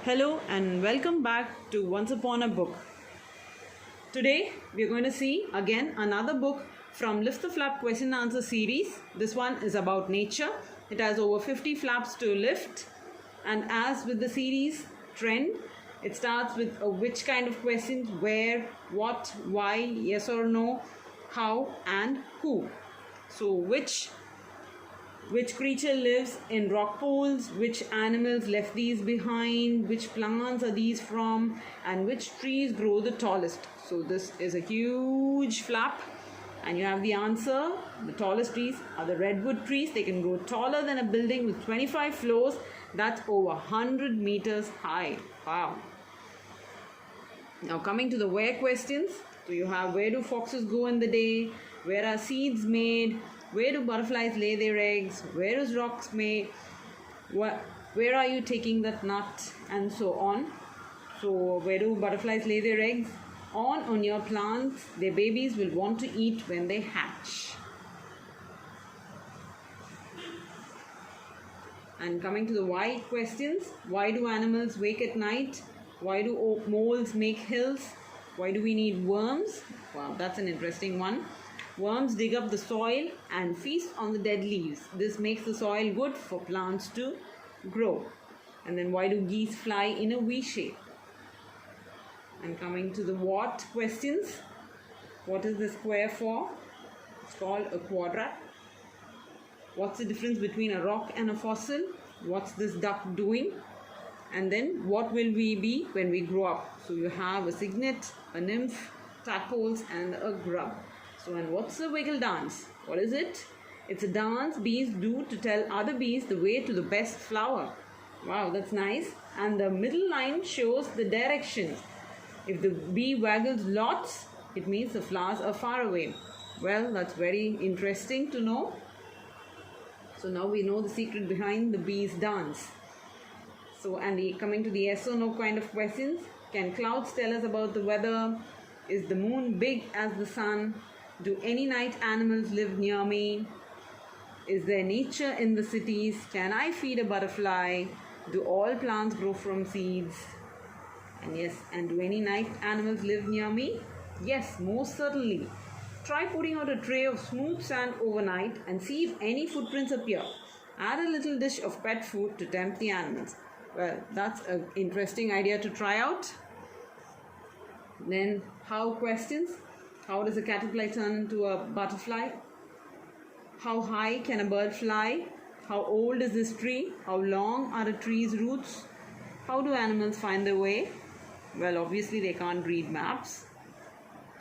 Hello and welcome back to Once Upon a Book. Today we are going to see again another book from Lift the Flap question and answer series. This one is about nature. It has over 50 flaps to lift, and as with the series trend, it starts with which kind of questions, where, what, why, yes or no, how and who. So which creature lives in rock pools, which animals left these behind, which plants are these from, and which trees grow the tallest. So this is a huge flap and you have the answer. The tallest trees are the redwood trees. They can grow taller than a building with 25 floors. That's over 100 meters high. Wow. Now coming to the where questions. So you have, where do foxes go in the day? Where are seeds made? Where do butterflies lay their eggs? Where is rocks made? Where are you taking that nut? And so on. So where do butterflies lay their eggs? On your plants, their babies will want to eat when they hatch. And coming to the why questions. Why do animals wake at night? Why do moles make hills? Why do we need worms? Wow, that's an interesting one. Worms dig up the soil and feast on the dead leaves. This makes the soil good for plants to grow. And then why do geese fly in a V shape? And coming to the what questions. What is the square for? It's called a quadrat. What's the difference between a rock and a fossil? What's this duck doing? And then what will we be when we grow up? So you have a cygnet, a nymph, tadpoles and a grub. So, and what's the wiggle dance? What is it? It's a dance bees do to tell other bees the way to the best flower. Wow, that's nice. And the middle line shows the directions. If the bee waggles lots, it means the flowers are far away. Well, that's very interesting to know. So now we know the secret behind the bee's dance. So, and coming to the yes or no kind of questions. Can clouds tell us about the weather? Is the moon big as the sun? Do any night animals live near me? Is there nature in the cities? Can I feed a butterfly? Do all plants grow from seeds? And yes, and do any night animals live near me? Yes, most certainly. Try putting out a tray of smooth sand overnight and see if any footprints appear. Add a little dish of pet food to tempt the animals. Well, that's an interesting idea to try out. Then, how questions? How does a caterpillar turn into a butterfly? How high can a bird fly? How old is this tree? How long are a tree's roots? How do animals find their way? Well, obviously they can't read maps.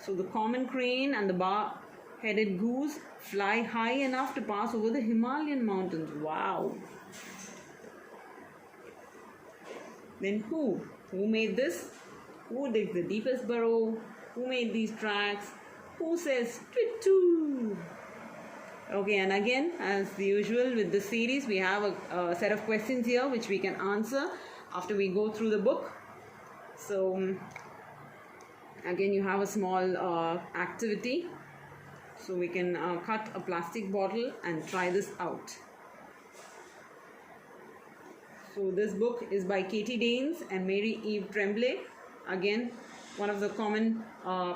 So the common crane and the bar-headed goose fly high enough to pass over the Himalayan mountains. Wow. Then who? Who made this? Who digs the deepest burrow? Who made these tracks? Who says tweet-too? Okay, and again, as usual with this series, we have a set of questions here which we can answer after we go through the book. So, again, you have a small activity. So, we can cut a plastic bottle and try this out. So, this book is by Katie Danes and Mary Eve Tremblay. Again, one of the common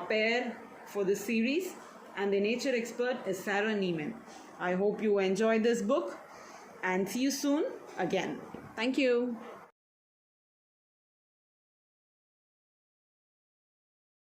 pair for this series, and the nature expert is Sarah Neiman. I hope you enjoyed this book and see you soon again. Thank you.